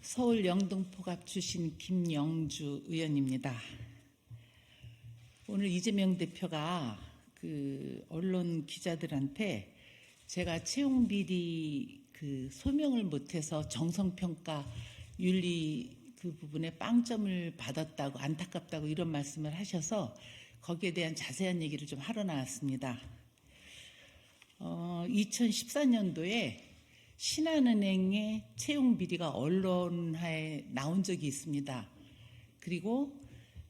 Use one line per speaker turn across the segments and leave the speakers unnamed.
서울 영등포갑 출신 김영주 의원입니다. 오늘 이재명 대표가 언론 기자들한테 제가 채용비리 소명을 못해서 정성평가 윤리 부분에 빵점을 받았다고, 안타깝다고 이런 말씀을 하셔서 거기에 대한 자세한 얘기를 좀 하러 나왔습니다. 2014년도에 신한은행의 채용비리가 언론화에 나온 적이 있습니다. 그리고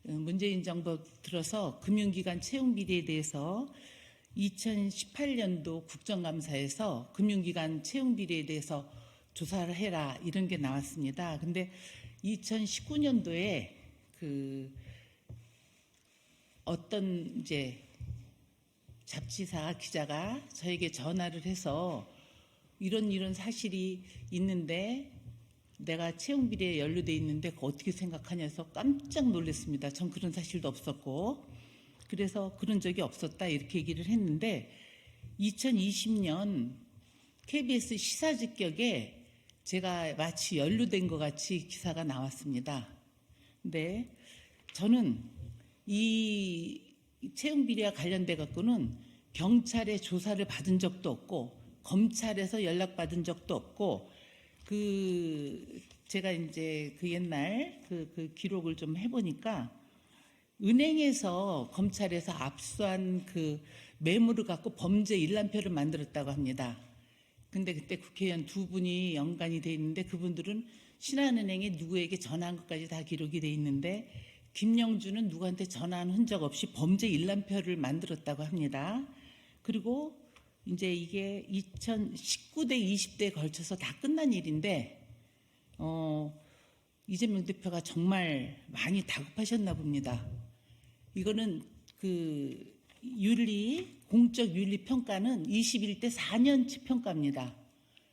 문재인 정부 들어서 금융기관 채용비리에 대해서 2018년도 국정감사에서 금융기관 채용비리에 대해서 조사를 해라 이런 게 나왔습니다. 근데 2019년도에 어떤 잡지사 기자가 저에게 전화를 해서 이런 사실이 있는데 내가 채용비리에 연루돼 있는데 어떻게 생각하냐서 깜짝 놀랐습니다. 전 그런 사실도 없었고, 그래서 그런 적이 없었다 이렇게 얘기를 했는데 2020년 KBS 시사직격에 제가 마치 연루된 것 같이 기사가 나왔습니다. 근데 저는 이 채용비리와 관련돼 갖고는 경찰의 조사를 받은 적도 없고 검찰에서 연락받은 적도 없고 제가 옛날 기록을 좀 해보니까 은행에서 검찰에서 압수한 메모를 갖고 범죄 일람표를 만들었다고 합니다. 근데 그때 국회의원 두 분이 연관이 돼 있는데 그분들은 신한은행에 누구에게 전화한 것까지 다 기록이 돼 있는데 김영주는 누구한테 전화한 흔적 없이 범죄 일람표를 만들었다고 합니다. 그리고 이게 2019대 20대에 걸쳐서 다 끝난 일인데 이재명 대표가 정말 많이 다급하셨나 봅니다. 이거는 공적 윤리 평가는 21대 4년치 평가입니다.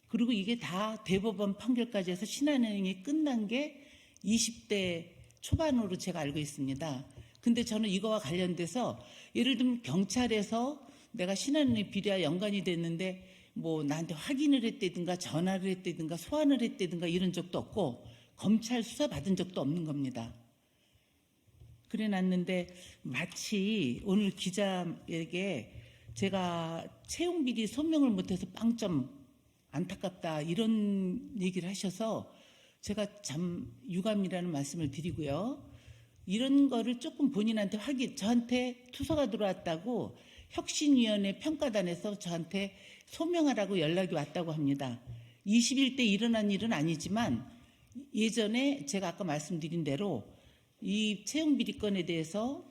그리고 이게 다 대법원 판결까지 해서 신한은행이 끝난 게 20대 초반으로 제가 알고 있습니다. 근데 저는 이거와 관련돼서 예를 들면 경찰에서 내가 신한은행 비리와 연관이 됐는데 나한테 확인을 했다든가 전화를 했다든가 소환을 했다든가 이런 적도 없고 검찰 수사 받은 적도 없는 겁니다. 그래 놨는데 마치 오늘 기자에게 제가 채용비리 소명을 못해서 빵점 안타깝다 이런 얘기를 하셔서 제가 참 유감이라는 말씀을 드리고요. 이런 거를 조금 본인한테 저한테 투서가 들어왔다고 혁신위원회 평가단에서 저한테 소명하라고 연락이 왔다고 합니다. 21대 일어난 일은 아니지만 예전에 제가 아까 말씀드린 대로 이 채용비리 건에 대해서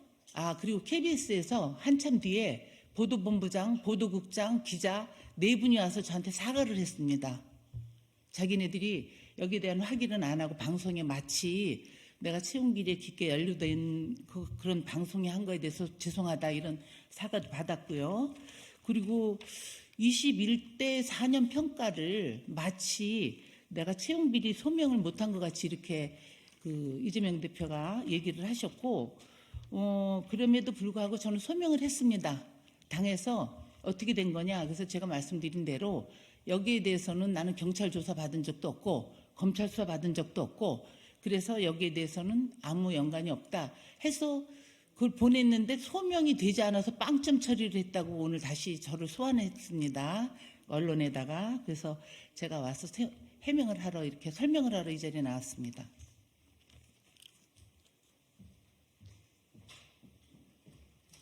그리고 KBS에서 한참 뒤에 보도본부장, 보도국장, 기자 네 분이 와서 저한테 사과를 했습니다. 자기네들이 여기에 대한 확인은 안 하고 방송에 마치 내가 채용비리에 깊게 연루된 그런 방송에 한 거에 대해서 죄송하다 이런 사과도 받았고요. 그리고 21대 4년 평가를 마치 내가 채용비리 소명을 못한 것 같이 이렇게 이재명 대표가 얘기를 하셨고 그럼에도 불구하고 저는 소명을 했습니다. 당에서 어떻게 된 거냐. 그래서 제가 말씀드린 대로 여기에 대해서는 나는 경찰 조사 받은 적도 없고 검찰 수사 받은 적도 없고 그래서 여기에 대해서는 아무 연관이 없다 해서 그걸 보냈는데 소명이 되지 않아서 빵점 처리를 했다고 오늘 다시 저를 소환했습니다. 언론에다가. 그래서 제가 와서 해명을 하러 이렇게 설명을 하러 이 자리에 나왔습니다.